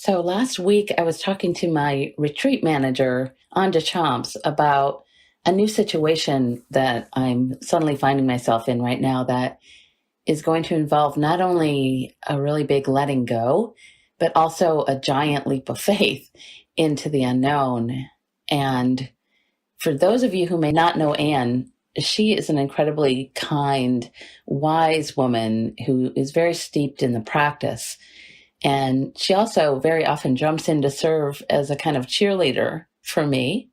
So last week, I was talking to my retreat manager, Anja Chomps, about a new situation that I'm suddenly finding myself in right now that is going to involve not only a really big letting go, but also a giant leap of faith into the unknown. And for those of you who may not know Anne, she is an incredibly kind, wise woman who is very steeped in the practice. And she also very often jumps in to serve as a kind of cheerleader for me.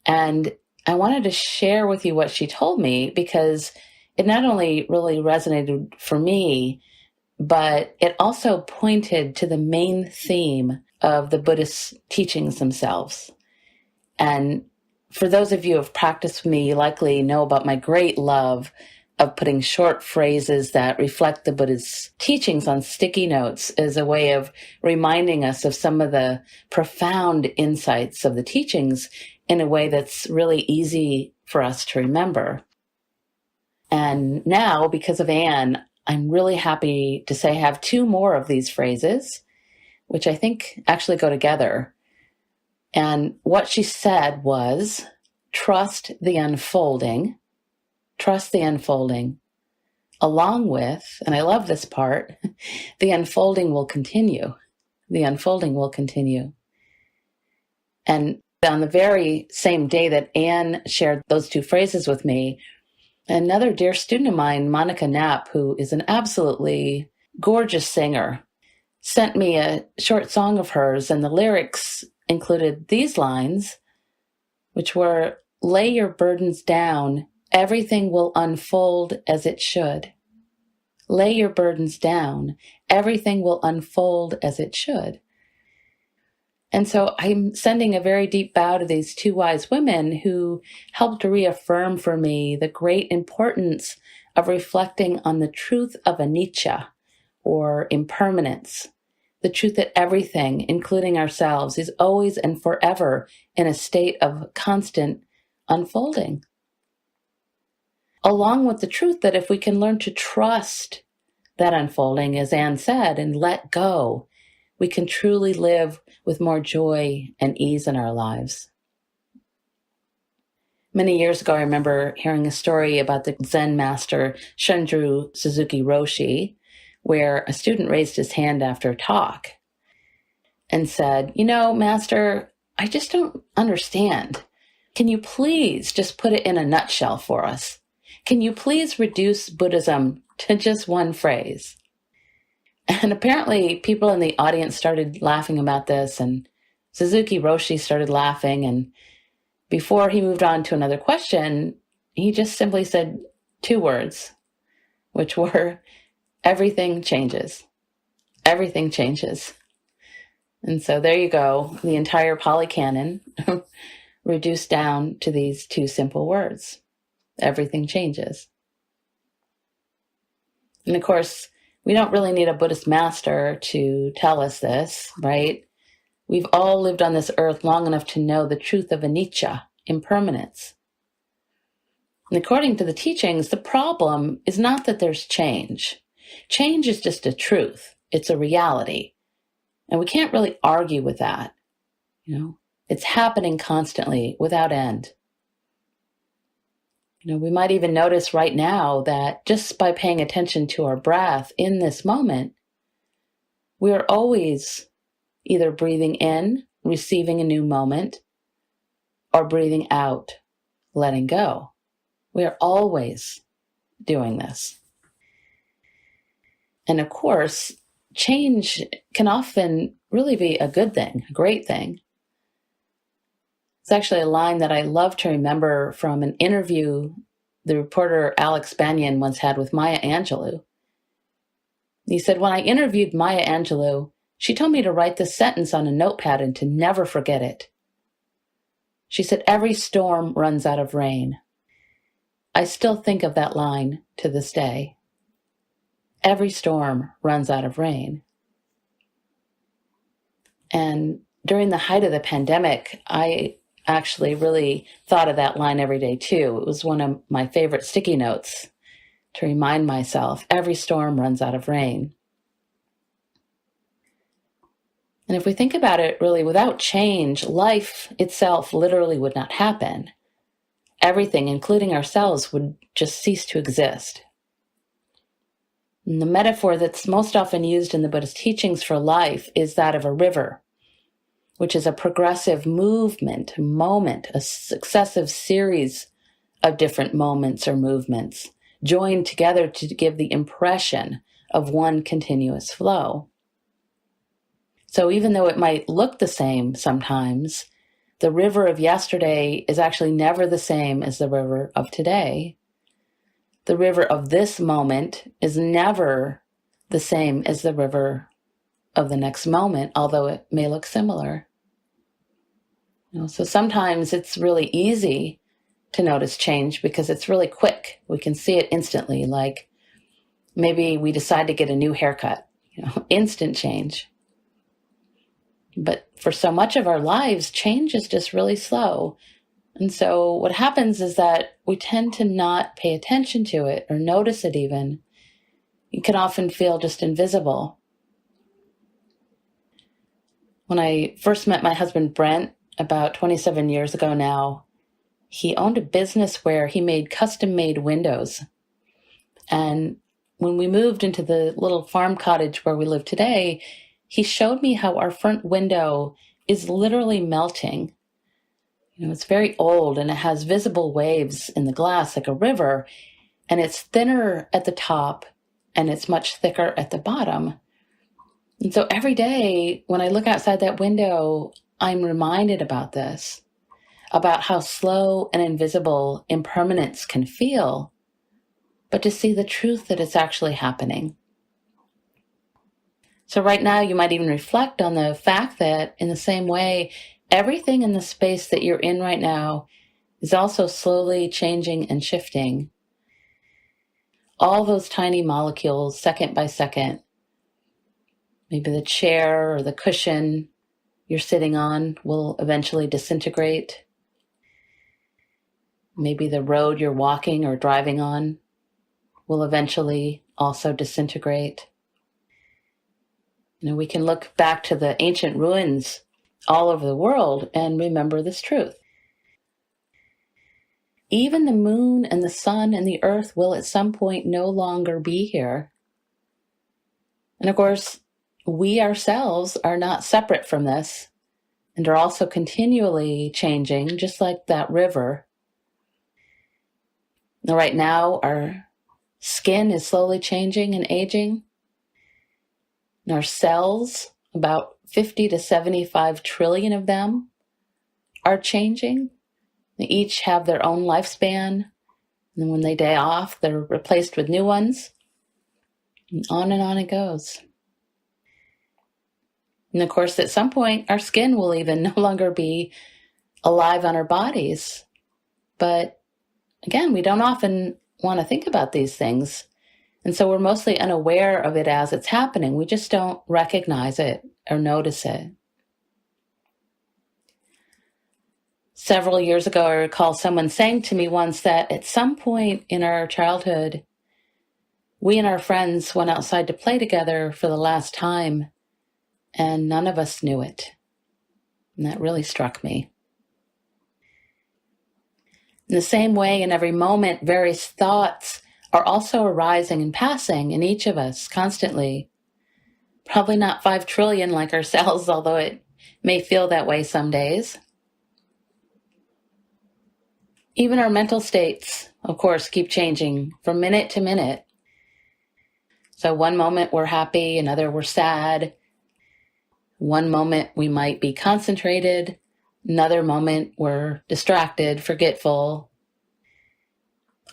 And I wanted to share with you what she told me because it not only really resonated for me, but it also pointed to the main theme of the Buddhist teachings themselves. And for those of you who have practiced with me, you likely know about my great love of putting short phrases that reflect the Buddha's teachings on sticky notes as a way of reminding us of some of the profound insights of the teachings in a way that's really easy for us to remember. And now, because of Anne, I'm really happy to say I have two more of these phrases, which I think actually go together. And what she said was, trust the unfolding, along with, and I love this part, the unfolding will continue. The unfolding will continue. And on the very same day that Anne shared those two phrases with me, another dear student of mine, Monica Knapp, who is an absolutely gorgeous singer, sent me a short song of hers, and the lyrics included these lines, which were, lay your burdens down, everything will unfold as it should. Lay your burdens down, everything will unfold as it should. And so I'm sending a very deep bow to these two wise women who helped to reaffirm for me the great importance of reflecting on the truth of anicca, or impermanence, the truth that everything, including ourselves, is always and forever in a state of constant unfolding. Along with the truth that if we can learn to trust that unfolding, as Anne said, and let go, we can truly live with more joy and ease in our lives. Many years ago, I remember hearing a story about the Zen master Shunryu Suzuki Roshi, where a student raised his hand after a talk and said, Master, I just don't understand. Can you please just put it in a nutshell for us? Can you please reduce Buddhism to just one phrase? And apparently people in the audience started laughing about this, and Suzuki Roshi started laughing. And before he moved on to another question, he just simply said two words, which were, everything changes. Everything changes. And so there you go, the entire Pali Canon reduced down to these two simple words. Everything changes. And of course, we don't really need a Buddhist master to tell us this, right? We've all lived on this earth long enough to know the truth of anicca, impermanence. And according to the teachings, the problem is not that there's change. Change is just a truth. It's a reality. And we can't really argue with that. It's happening constantly without end. We might even notice right now that just by paying attention to our breath in this moment, we are always either breathing in, receiving a new moment, or breathing out, letting go. We are always doing this. And of course, change can often really be a good thing, a great thing. It's actually a line that I love to remember from an interview the reporter Alex Banyan once had with Maya Angelou. He said, when I interviewed Maya Angelou, she told me to write this sentence on a notepad and to never forget it. She said, every storm runs out of rain. I still think of that line to this day. Every storm runs out of rain. And during the height of the pandemic, I actually really thought of that line every day too. It was one of my favorite sticky notes to remind myself, every storm runs out of rain. And if we think about it, really, without change, life itself literally would not happen. Everything, including ourselves, would just cease to exist. And the metaphor that's most often used in the Buddhist teachings for life is that of a river, which is a progressive movement, a successive series of different moments or movements, joined together to give the impression of one continuous flow. So even though it might look the same sometimes, the river of yesterday is actually never the same as the river of today. The river of this moment is never the same as the river of the next moment, although it may look similar. So sometimes it's really easy to notice change because it's really quick. We can see it instantly, like maybe we decide to get a new haircut, instant change. But for so much of our lives, change is just really slow. And so what happens is that we tend to not pay attention to it or notice it even. It can often feel just invisible. When I first met my husband, Brent, about 27 years ago now, he owned a business where he made custom-made windows. And when we moved into the little farm cottage where we live today, he showed me how our front window is literally melting. It's very old and it has visible waves in the glass like a river, and it's thinner at the top and it's much thicker at the bottom. And so every day when I look outside that window, I'm reminded about this, about how slow and invisible impermanence can feel, but to see the truth that it's actually happening. So right now, you might even reflect on the fact that in the same way, everything in the space that you're in right now is also slowly changing and shifting. All those tiny molecules, second by second. Maybe the chair or the cushion you're sitting on will eventually disintegrate. Maybe the road you're walking or driving on will eventually also disintegrate. We can look back to the ancient ruins all over the world and remember this truth. Even the moon and the sun and the earth will at some point no longer be here. And of course, we ourselves are not separate from this and are also continually changing, just like that river. Now, right now, our skin is slowly changing and aging. And our cells, about 50 to 75 trillion of them, are changing. They each have their own lifespan. And when they die off, they're replaced with new ones. And on it goes. And of course, at some point, our skin will even no longer be alive on our bodies. But again, we don't often want to think about these things. And so we're mostly unaware of it as it's happening. We just don't recognize it or notice it. Several years ago, I recall someone saying to me once that at some point in our childhood, we and our friends went outside to play together for the last time, and none of us knew it. And that really struck me. In the same way, in every moment, various thoughts are also arising and passing in each of us constantly. Probably not 5 trillion like ourselves, although it may feel that way some days. Even our mental states, of course, keep changing from minute to minute. So one moment we're happy, another we're sad. One moment we might be concentrated, another moment we're distracted, forgetful.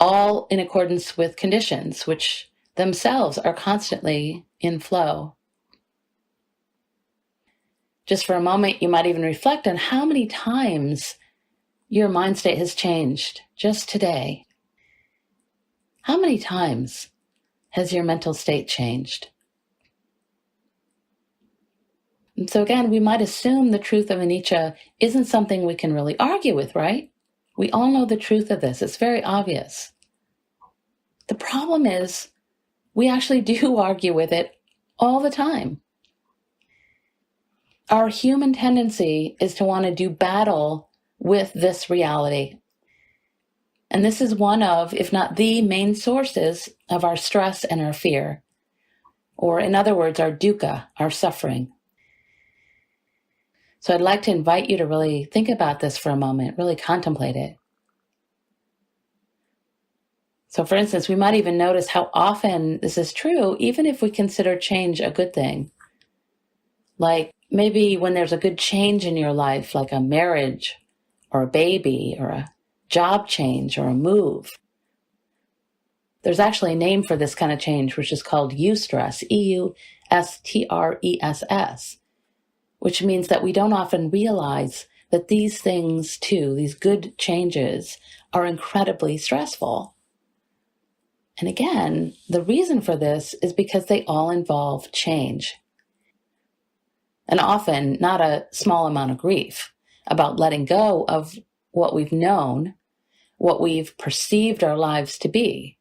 All in accordance with conditions, which themselves are constantly in flow. Just for a moment, you might even reflect on how many times your mind state has changed just today. How many times has your mental state changed? And so again, we might assume the truth of anicca isn't something we can really argue with, right? We all know the truth of this. It's very obvious. The problem is we actually do argue with it all the time. Our human tendency is to want to do battle with this reality. And this is one of, if not the main sources of our stress and our fear. Or in other words, our dukkha, our suffering. So I'd like to invite you to really think about this for a moment, really contemplate it. So for instance, we might even notice how often this is true, even if we consider change a good thing. Like maybe when there's a good change in your life, like a marriage or a baby or a job change or a move. There's actually a name for this kind of change, which is called eustress, eustress, which means that we don't often realize that these things too, these good changes, are incredibly stressful. And again, the reason for this is because they all involve change. And often not a small amount of grief about letting go of what we've known, what we've perceived our lives to be,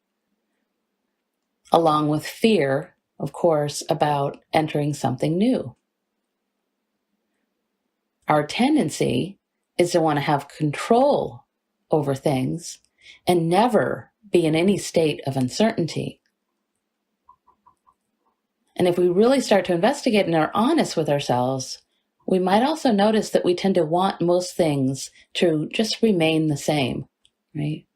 along with fear, of course, about entering something new. Our tendency is to want to have control over things and never be in any state of uncertainty. And if we really start to investigate and are honest with ourselves, we might also notice that we tend to want most things to just remain the same, right?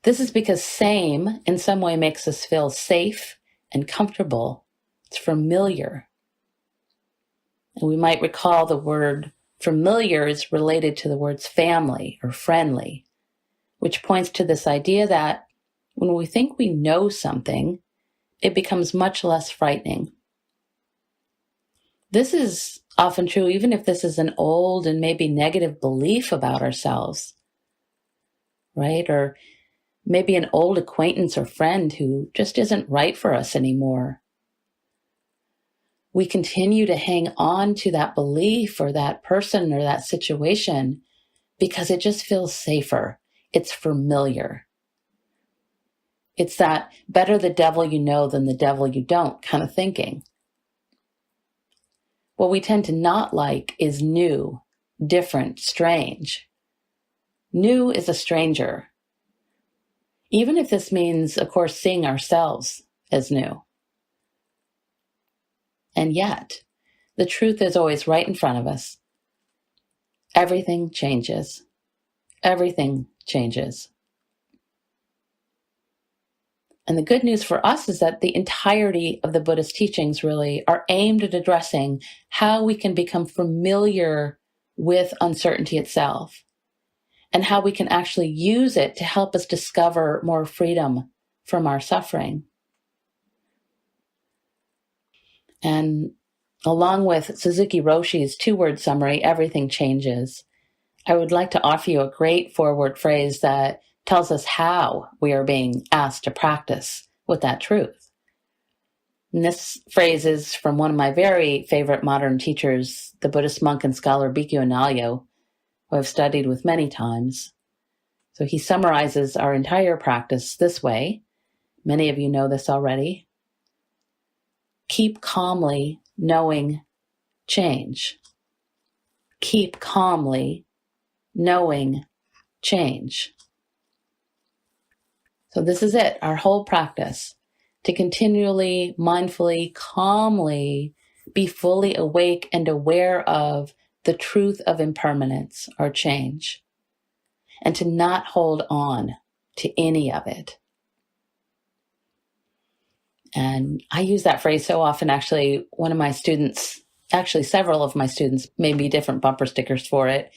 This is because same in some way makes us feel safe and comfortable. It's familiar. And we might recall the word familiar is related to the words family or friendly, which points to this idea that when we think we know something, it becomes much less frightening. This is often true even if this is an old and maybe negative belief about ourselves, right? Or maybe an old acquaintance or friend who just isn't right for us anymore. We continue to hang on to that belief or that person or that situation because it just feels safer. It's familiar. It's that better the devil you know than the devil you don't kind of thinking. What we tend to not like is new, different, strange. New is a stranger. Even if this means, of course, seeing ourselves as new. And yet, the truth is always right in front of us. Everything changes. Everything changes. And the good news for us is that the entirety of the Buddhist teachings really are aimed at addressing how we can become familiar with uncertainty itself and how we can actually use it to help us discover more freedom from our suffering. And along with Suzuki Roshi's two-word summary, everything changes, I would like to offer you a great forward phrase that tells us how we are being asked to practice with that truth. And this phrase is from one of my very favorite modern teachers, the Buddhist monk and scholar Bhikkhu Analayo, who I've studied with many times. So he summarizes our entire practice this way. Many of you know this already. Keep calmly knowing change. Keep calmly knowing change. So this is it, our whole practice, to continually, mindfully, calmly be fully awake and aware of the truth of impermanence or change, and to not hold on to any of it. And I use that phrase so often, actually, one of my students, actually several of my students made me different bumper stickers for it.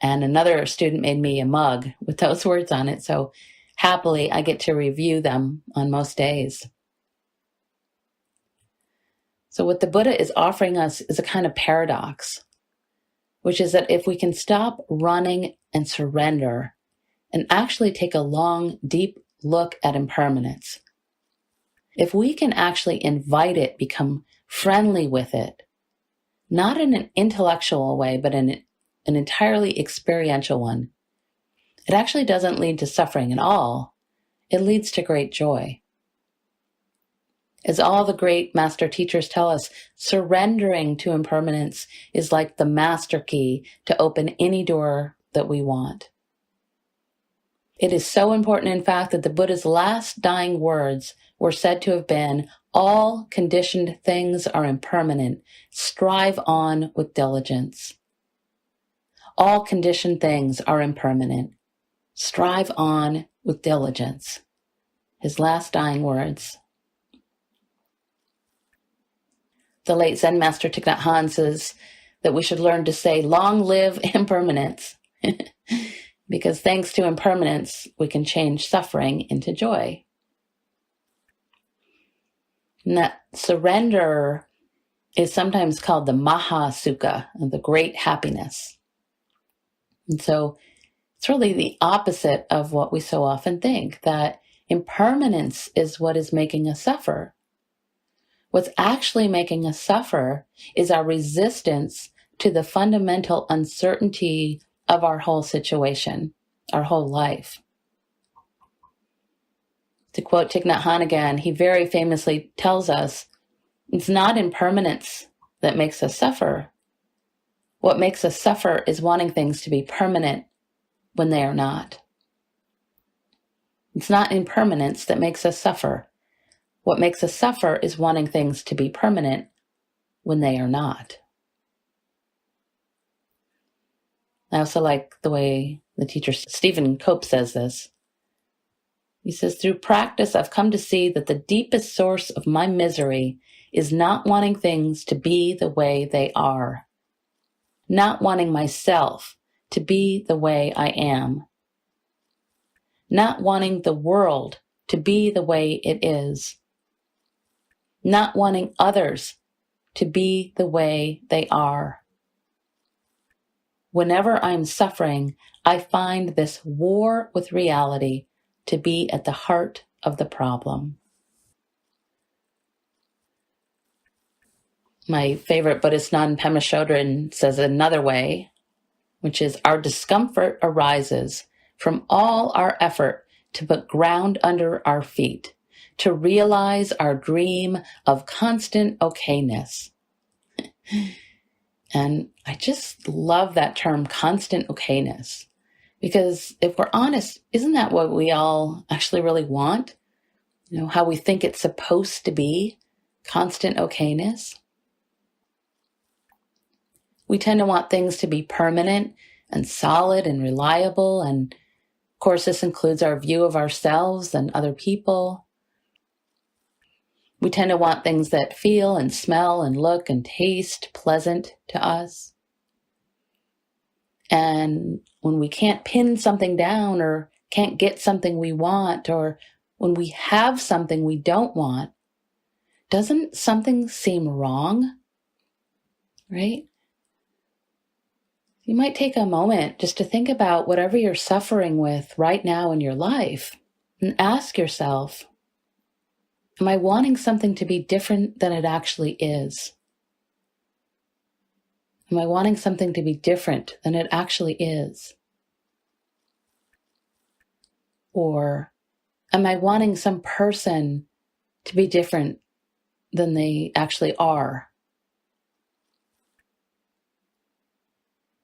And another student made me a mug with those words on it. So happily, I get to review them on most days. So what the Buddha is offering us is a kind of paradox, which is that if we can stop running and surrender and actually take a long, deep look at impermanence, if we can actually invite it, become friendly with it, not in an intellectual way, but in an entirely experiential one, it actually doesn't lead to suffering at all. It leads to great joy. As all the great master teachers tell us, surrendering to impermanence is like the master key to open any door that we want. It is so important, in fact, that the Buddha's last dying words were said to have been, "All conditioned things are impermanent. Strive on with diligence." All conditioned things are impermanent. Strive on with diligence. His last dying words. The late Zen master Thich Nhat Hanh says that we should learn to say, "Long live impermanence." Because thanks to impermanence, we can change suffering into joy. And that surrender is sometimes called the Maha Sukha, the great happiness. And so it's really the opposite of what we so often think, that impermanence is what is making us suffer. What's actually making us suffer is our resistance to the fundamental uncertainty of our whole situation, our whole life. To quote Thich Nhat Hanh again, he very famously tells us, it's not impermanence that makes us suffer. What makes us suffer is wanting things to be permanent when they are not. It's not impermanence that makes us suffer. What makes us suffer is wanting things to be permanent when they are not. I also like the way the teacher Stephen Cope says this. He says, "Through practice, I've come to see that the deepest source of my misery is not wanting things to be the way they are, not wanting myself to be the way I am, not wanting the world to be the way it is, not wanting others to be the way they are. Whenever I'm suffering, I find this war with reality to be at the heart of the problem." My favorite Buddhist nun, Pema Chodron, says another way, which is, "Our discomfort arises from all our effort to put ground under our feet, to realize our dream of constant okayness." And I just love that term, constant okayness, because if we're honest, isn't that what we all actually really want? You know, how we think it's supposed to be, constant okayness. We tend to want things to be permanent and solid and reliable, and of course this includes our view of ourselves and other people. We tend to want things that feel and smell and look and taste pleasant to us. And when we can't pin something down or can't get something we want, or when we have something we don't want, doesn't something seem wrong? Right? You might take a moment just to think about whatever you're suffering with right now in your life and ask yourself, am I wanting something to be different than it actually is? Am I wanting something to be different than it actually is? Or am I wanting some person to be different than they actually are?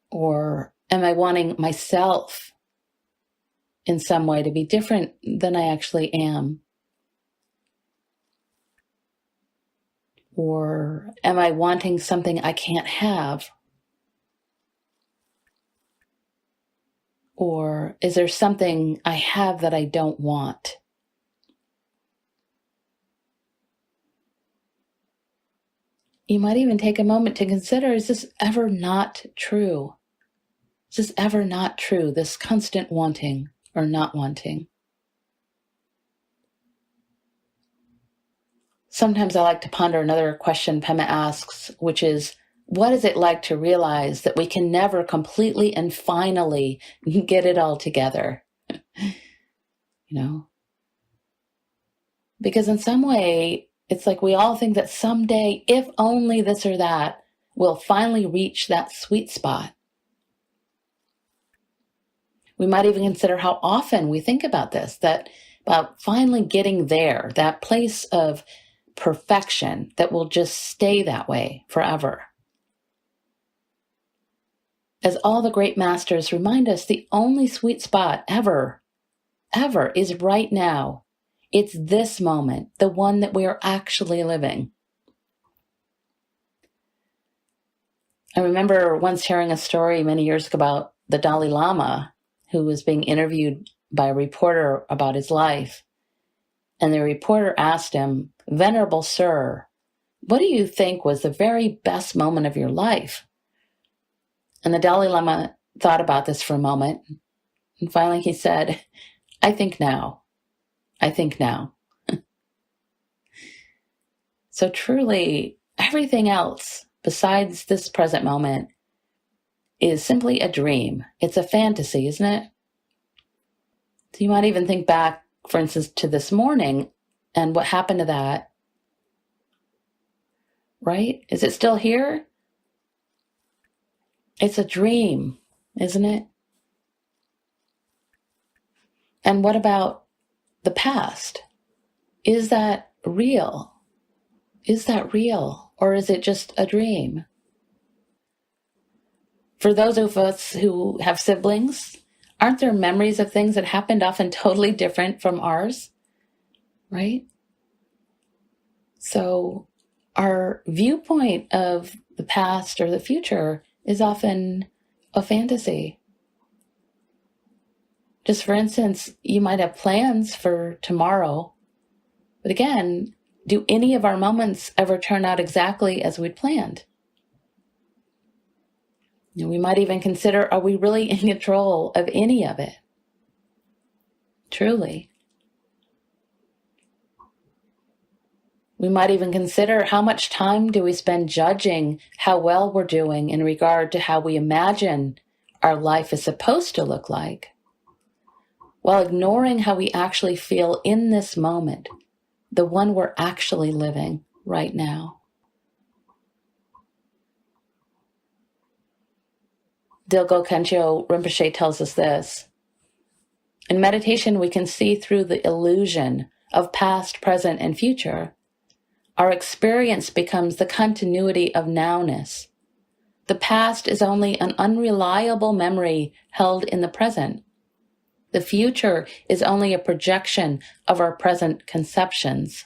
Or am I wanting myself in some way to be different than I actually am? Or am I wanting something I can't have? Or is there something I have that I don't want? You might even take a moment to consider, is this ever not true? Is this ever not true, this constant wanting or not wanting? Sometimes I like to ponder another question Pema asks, which is, what is it like to realize that we can never completely and finally get it all together? You know? Because in some way, it's like we all think that someday, if only this or that, we'll finally reach that sweet spot. We might even consider how often we think about this, that about finally getting there, that place of perfection that will just stay that way forever. As all the great masters remind us, the only sweet spot ever is right now. It's this moment, the one that we are actually living. I remember once hearing a story many years ago about the Dalai Lama, who was being interviewed by a reporter about his life. And the reporter asked him, "Venerable Sir, what do you think was the very best moment of your life?" And the Dalai Lama thought about this for a moment. And finally he said, I think now. So truly, everything else besides this present moment is simply a dream. It's a fantasy, isn't it? So you might even think back, for instance, to this morning and what happened to that, right? Is it still here? It's a dream, isn't it? And what about the past? Is that real? Or is it just a dream? For those of us who have siblings, aren't there memories of things that happened often totally different from ours? Right? So our viewpoint of the past or the future is often a fantasy. Just for instance, you might have plans for tomorrow, but again, do any of our moments ever turn out exactly as we'd planned? We might even consider, are we really in control of any of it? Truly. We might even consider, how much time do we spend judging how well we're doing in regard to how we imagine our life is supposed to look like, while ignoring how we actually feel in this moment, the one we're actually living right now. Dilgo Khenpo Rinpoche tells us this. In meditation, we can see through the illusion of past, present, and future. Our experience becomes the continuity of nowness. The past is only an unreliable memory held in the present. The future is only a projection of our present conceptions.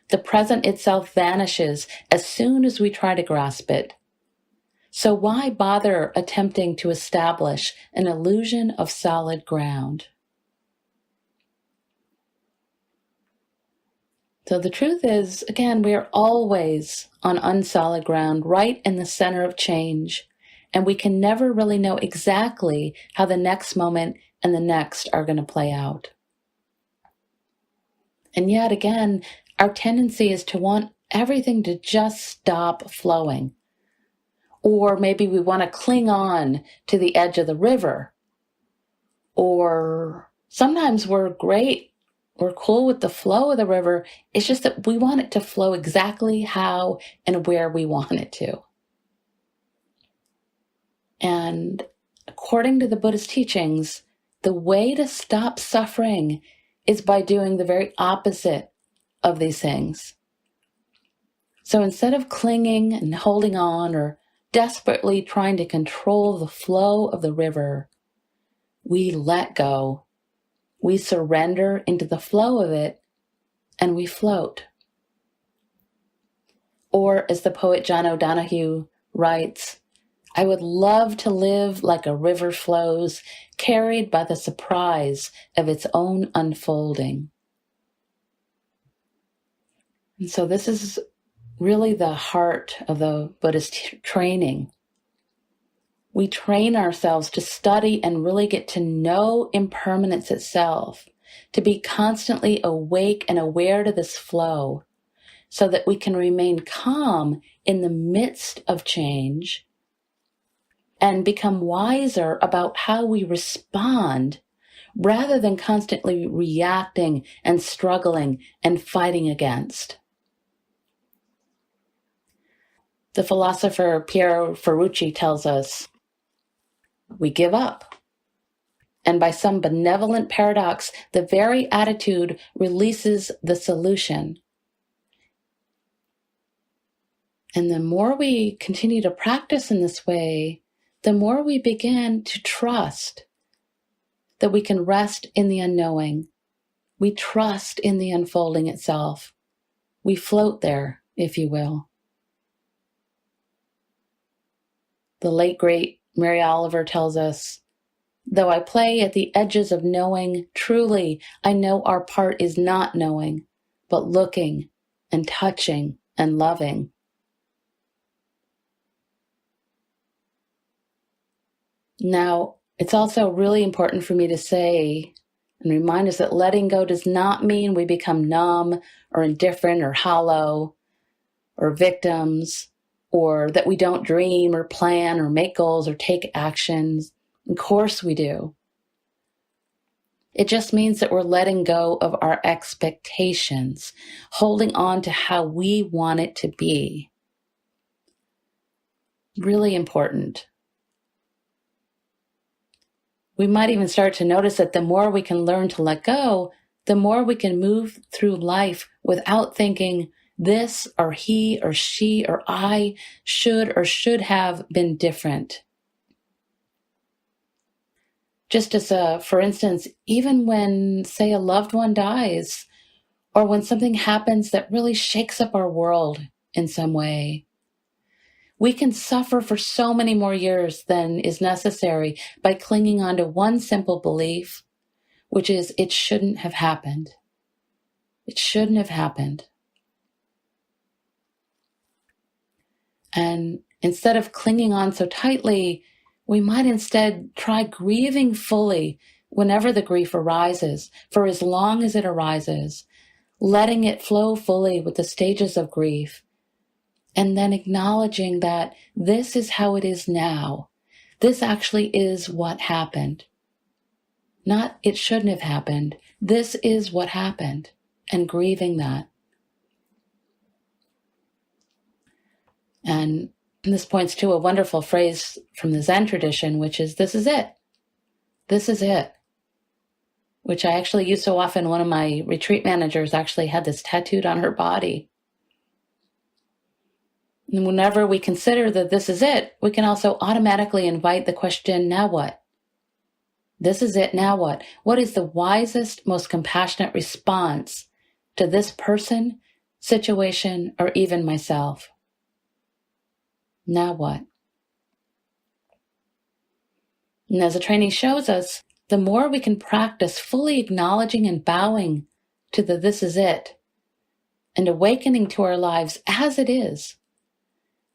The present itself vanishes as soon as we try to grasp it. So why bother attempting to establish an illusion of solid ground? So the truth is, again, we are always on unsolid ground, right in the center of change, and we can never really know exactly how the next moment and the next are going to play out. And yet again, our tendency is to want everything to just stop flowing. Or maybe we want to cling on to the edge of the river. Or sometimes we're cool with the flow of the river. It's just that we want it to flow exactly how and where we want it to. And according to the Buddhist teachings, the way to stop suffering is by doing the very opposite of these things. So instead of clinging and holding on or desperately trying to control the flow of the river, we let go. We surrender into the flow of it, and we float. Or, as the poet John O'Donohue writes, I would love to live like a river flows, carried by the surprise of its own unfolding. And so this is really the heart of the Buddhist training. We train ourselves to study and really get to know impermanence itself, to be constantly awake and aware to this flow, so that we can remain calm in the midst of change and become wiser about how we respond rather than constantly reacting and struggling and fighting against. The philosopher Piero Ferrucci tells us, we give up. And by some benevolent paradox, the very attitude releases the solution. And the more we continue to practice in this way, the more we begin to trust that we can rest in the unknowing. We trust in the unfolding itself. We float there, if you will. The late, great Mary Oliver tells us, though I play at the edges of knowing, truly I know our part is not knowing, but looking and touching and loving. Now, it's also really important for me to say and remind us that letting go does not mean we become numb or indifferent or hollow or victims, or that we don't dream or plan or make goals or take actions. Of course we do. It just means that we're letting go of our expectations, holding on to how we want it to be. Really important. We might even start to notice that the more we can learn to let go, the more we can move through life without thinking this or he or she or I should have been different. Just as for instance, even when, say, a loved one dies, or when something happens that really shakes up our world in some way, we can suffer for so many more years than is necessary by clinging on to one simple belief, which is it shouldn't have happened. It shouldn't have happened. And instead of clinging on so tightly, we might instead try grieving fully whenever the grief arises, for as long as it arises, letting it flow fully with the stages of grief, and then acknowledging that this is how it is now. This actually is what happened. Not it shouldn't have happened. This is what happened, and grieving that. And this points to a wonderful phrase from the Zen tradition, which is, this is it. This is it. Which I actually use so often. One of my retreat managers actually had this tattooed on her body. And whenever we consider that this is it, we can also automatically invite the question, now what? This is it, now what? What is the wisest, most compassionate response to this person, situation, or even myself? Now what? And as the training shows us, the more we can practice fully acknowledging and bowing to the this is it, and awakening to our lives as it is,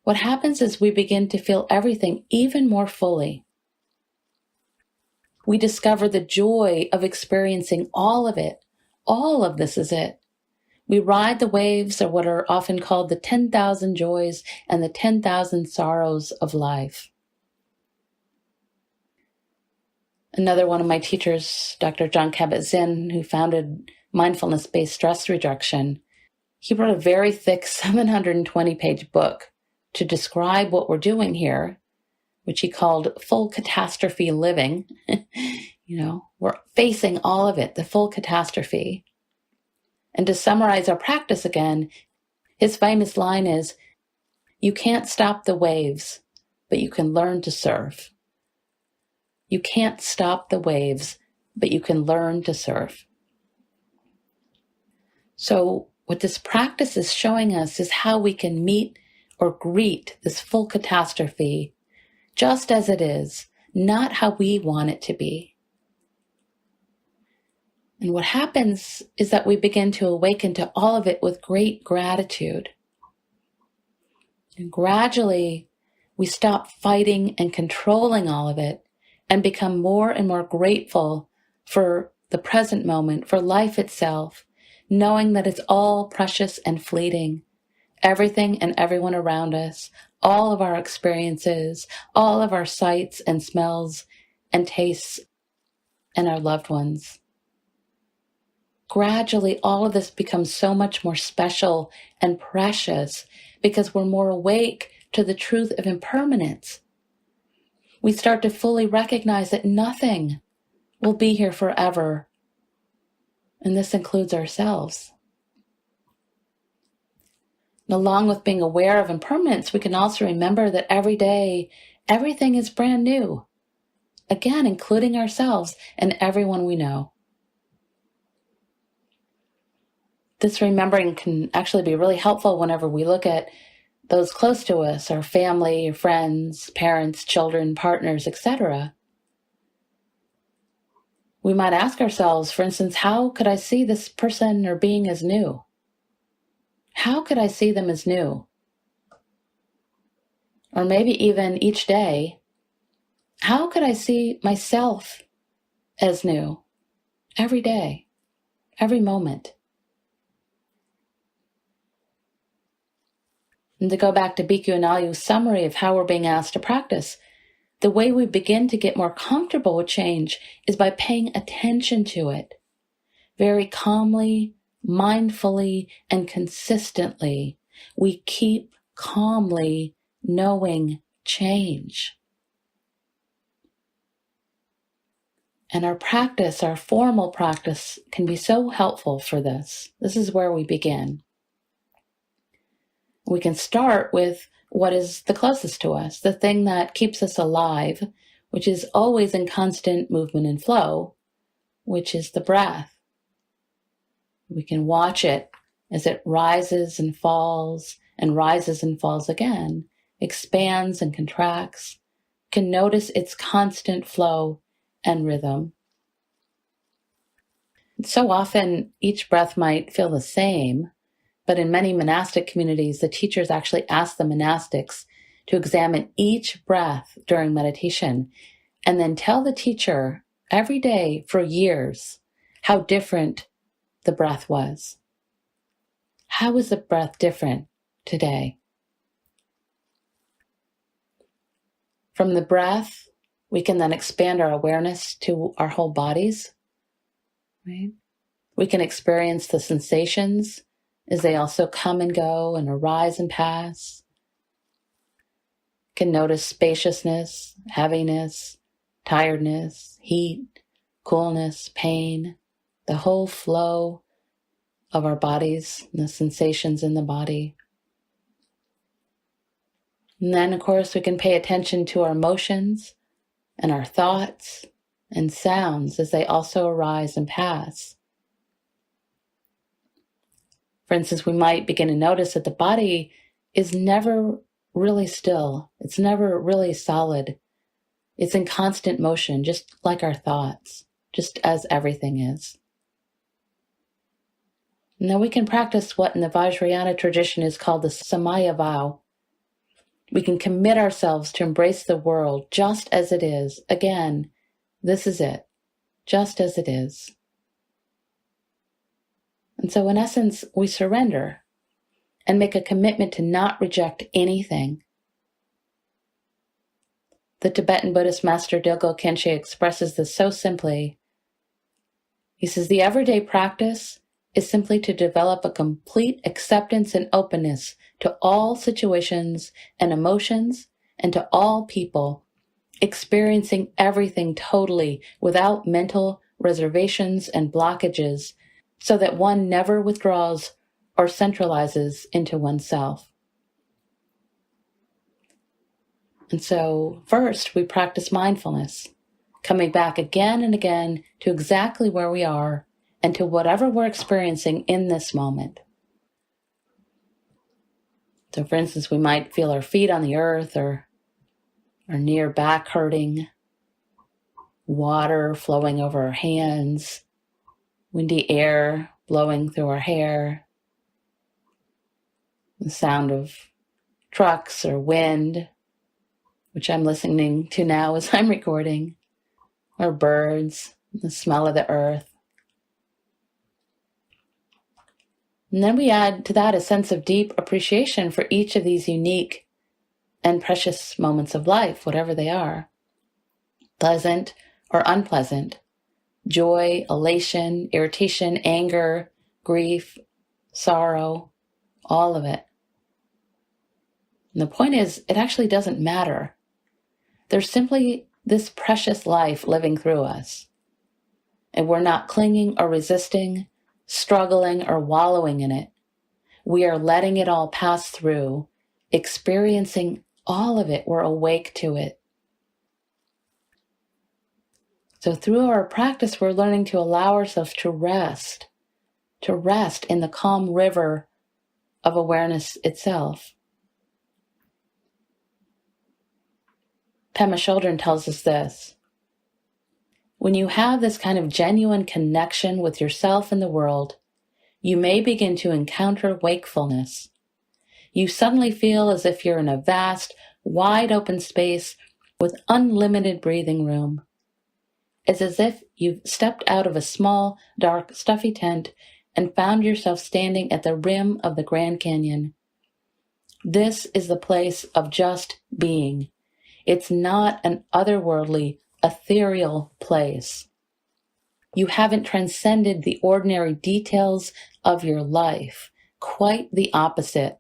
what happens is we begin to feel everything even more fully. We discover the joy of experiencing all of it. All of this is it. We ride the waves of what are often called the 10,000 joys and the 10,000 sorrows of life. Another one of my teachers, Dr. John Kabat-Zinn, who founded mindfulness-based stress reduction, he wrote a very thick 720-page book to describe what we're doing here, which he called full catastrophe living. We're facing all of it, the full catastrophe. And to summarize our practice again, his famous line is, you can't stop the waves, but you can learn to surf. You can't stop the waves, but you can learn to surf. So what this practice is showing us is how we can meet or greet this full catastrophe just as it is, not how we want it to be. And what happens is that we begin to awaken to all of it with great gratitude. And gradually, we stop fighting and controlling all of it and become more and more grateful for the present moment, for life itself, knowing that it's all precious and fleeting. Everything and everyone around us, all of our experiences, all of our sights and smells and tastes, and our loved ones. Gradually, all of this becomes so much more special and precious because we're more awake to the truth of impermanence. We start to fully recognize that nothing will be here forever, and this includes ourselves. And along with being aware of impermanence, we can also remember that every day, everything is brand new. Again, including ourselves and everyone we know. This remembering can actually be really helpful whenever we look at those close to us, our family, friends, parents, children, partners, etc. We might ask ourselves, for instance, how could I see this person or being as new? How could I see them as new? Or maybe even each day, how could I see myself as new every day, every moment? And to go back to Bhikkhu Anayu's summary of how we're being asked to practice, the way we begin to get more comfortable with change is by paying attention to it. Very calmly, mindfully, and consistently, we keep calmly knowing change. And our practice, our formal practice, can be so helpful for this. This is where we begin. We can start with what is the closest to us, the thing that keeps us alive, which is always in constant movement and flow, which is the breath. We can watch it as it rises and falls again, expands and contracts, can notice its constant flow and rhythm. So often each breath might feel the same, but in many monastic communities, the teachers actually ask the monastics to examine each breath during meditation and then tell the teacher every day for years how different the breath was. How is the breath different today? From the breath, we can then expand our awareness to our whole bodies, right? We can experience the sensations as they also come and go and arise and pass. Can notice spaciousness, heaviness, tiredness, heat, coolness, pain, the whole flow of our bodies, and the sensations in the body. And then, of course, we can pay attention to our emotions and our thoughts and sounds as they also arise and pass. For instance, we might begin to notice that the body is never really still. It's never really solid. It's in constant motion, just like our thoughts, just as everything is. Now we can practice what in the Vajrayana tradition is called the Samaya Vow. We can commit ourselves to embrace the world just as it is. Again, this is it, just as it is. And so in essence, we surrender and make a commitment to not reject anything. The Tibetan Buddhist master Dilgo Khyentse expresses this so simply. He says, the everyday practice is simply to develop a complete acceptance and openness to all situations and emotions and to all people, experiencing everything totally without mental reservations and blockages, so that one never withdraws or centralizes into oneself. And so first we practice mindfulness, coming back again and again to exactly where we are and to whatever we're experiencing in this moment. So for instance, we might feel our feet on the earth or our near back hurting, water flowing over our hands, windy air blowing through our hair, the sound of trucks or wind, which I'm listening to now as I'm recording, or birds, the smell of the earth. And then we add to that a sense of deep appreciation for each of these unique and precious moments of life, whatever they are, pleasant or unpleasant, joy, elation, irritation, anger, grief, sorrow, all of it. And the point is, it actually doesn't matter. There's simply this precious life living through us. And we're not clinging or resisting, struggling or wallowing in it. We are letting it all pass through, experiencing all of it. We're awake to it. So through our practice, we're learning to allow ourselves to rest in the calm river of awareness itself. Pema Chodron tells us this: when you have this kind of genuine connection with yourself and the world, you may begin to encounter wakefulness. You suddenly feel as if you're in a vast, wide open space with unlimited breathing room. It's as if you've stepped out of a small, dark, stuffy tent and found yourself standing at the rim of the Grand Canyon. This is the place of just being. It's not an otherworldly, ethereal place. You haven't transcended the ordinary details of your life. Quite the opposite.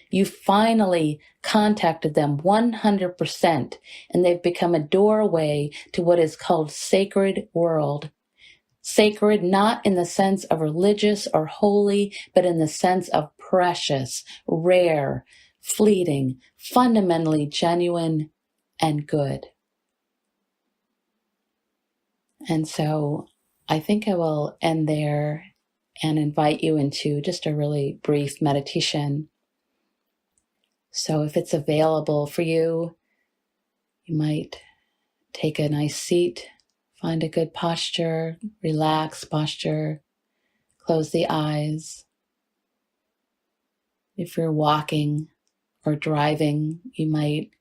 You finally contacted them 100%, and they've become a doorway to what is called sacred world. Sacred not in the sense of religious or holy, but in the sense of precious, rare, fleeting, fundamentally genuine, and good. And so I think I will end there and invite you into just a really brief meditation. So if it's available for you, you might take a nice seat, find a good posture, relaxed posture, close the eyes. If you're walking or driving, you might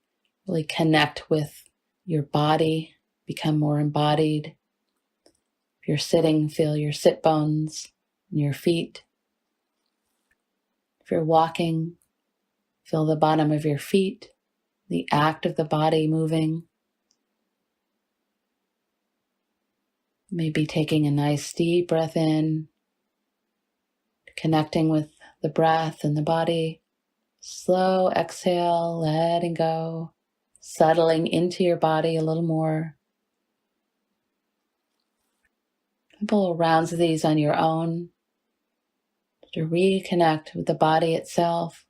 really connect with your body, become more embodied. If you're sitting, feel your sit bones and your feet. If you're walking, feel the bottom of your feet, the act of the body moving. Maybe taking a nice deep breath in, connecting with the breath and the body. Slow exhale, letting go, settling into your body a little more. A couple of rounds of these on your own to reconnect with the body itself.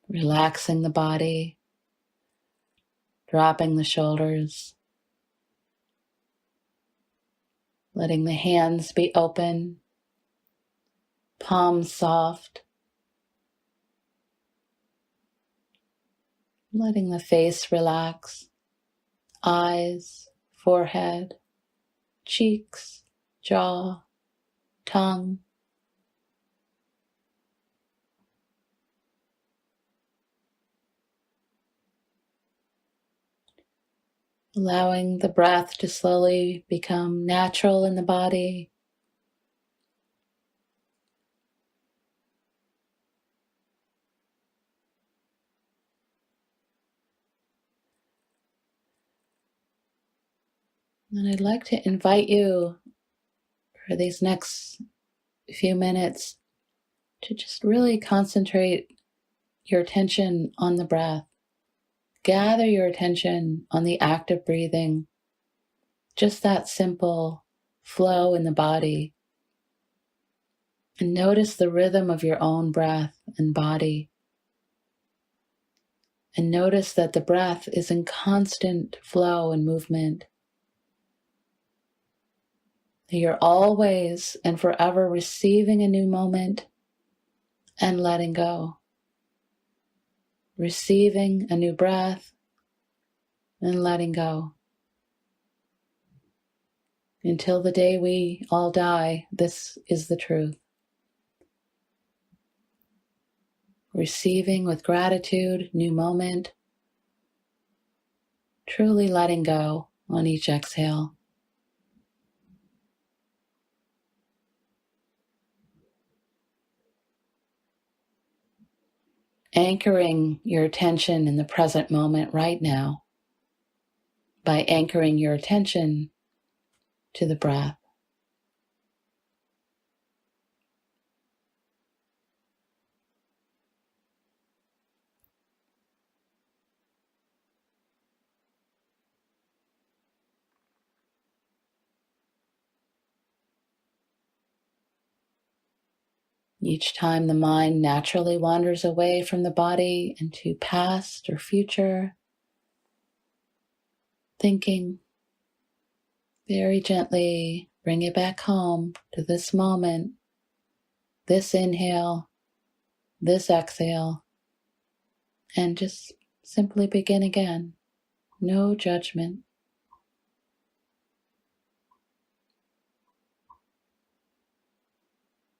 Relaxing the body, dropping the shoulders, letting the hands be open, palms soft, letting the face relax, eyes, forehead, cheeks, jaw, tongue. Allowing the breath to slowly become natural in the body. And I'd like to invite you for these next few minutes to just really concentrate your attention on the breath. Gather your attention on the act of breathing, just that simple flow in the body. And notice the rhythm of your own breath and body. And notice that the breath is in constant flow and movement. That you're always and forever receiving a new moment and letting go. Receiving a new breath and letting go. Until the day we all die, this is the truth. Receiving with gratitude, new moment, truly letting go on each exhale. Anchoring your attention in the present moment right now by anchoring your attention to the breath. Each time the mind naturally wanders away from the body into past or future thinking, very gently bring it back home to this moment, this inhale, this exhale, and just simply begin again. No judgment.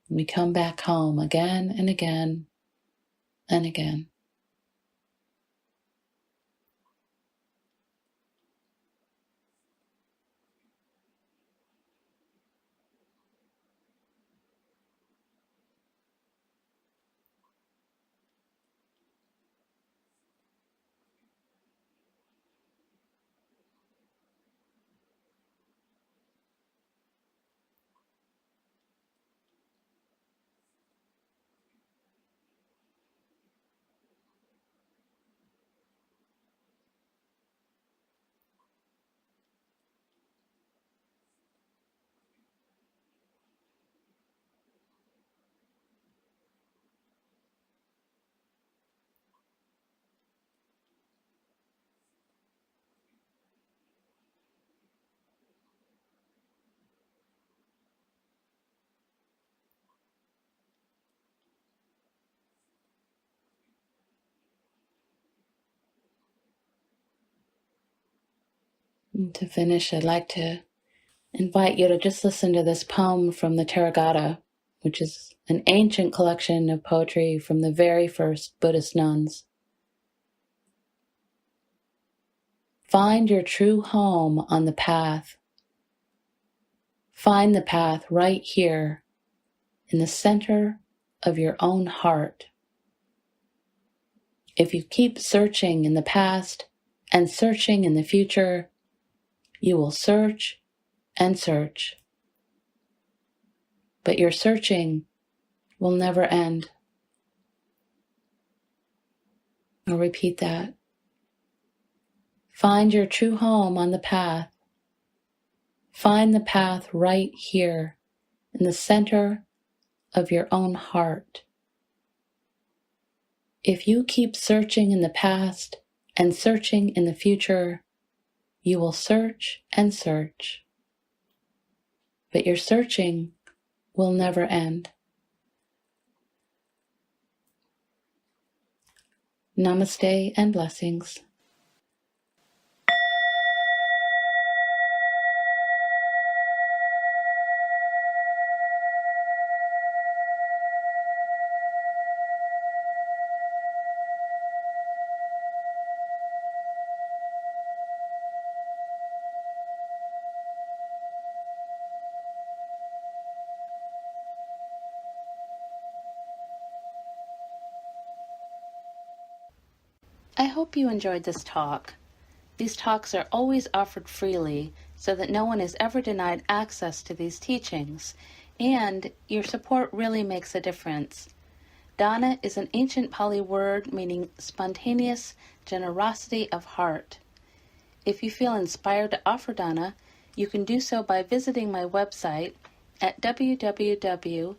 We come back home again and again and again. And to finish, I'd like to invite you to just listen to this poem from the Taragata, which is an ancient collection of poetry from the very first Buddhist nuns. Find your true home on the path. Find the path right here in the center of your own heart. If you keep searching in the past and searching in the future, you will search and search. But your searching will never end. I'll repeat that. Find your true home on the path. Find the path right here in the center of your own heart. If you keep searching in the past and searching in the future, you will search and search. But your searching will never end. Namaste and blessings. I hope you enjoyed this talk. These talks are always offered freely so that no one is ever denied access to these teachings, and your support really makes a difference. Dana is an ancient Pali word meaning spontaneous generosity of heart. If you feel inspired to offer dana, you can do so by visiting my website at www.mindfulvow.com.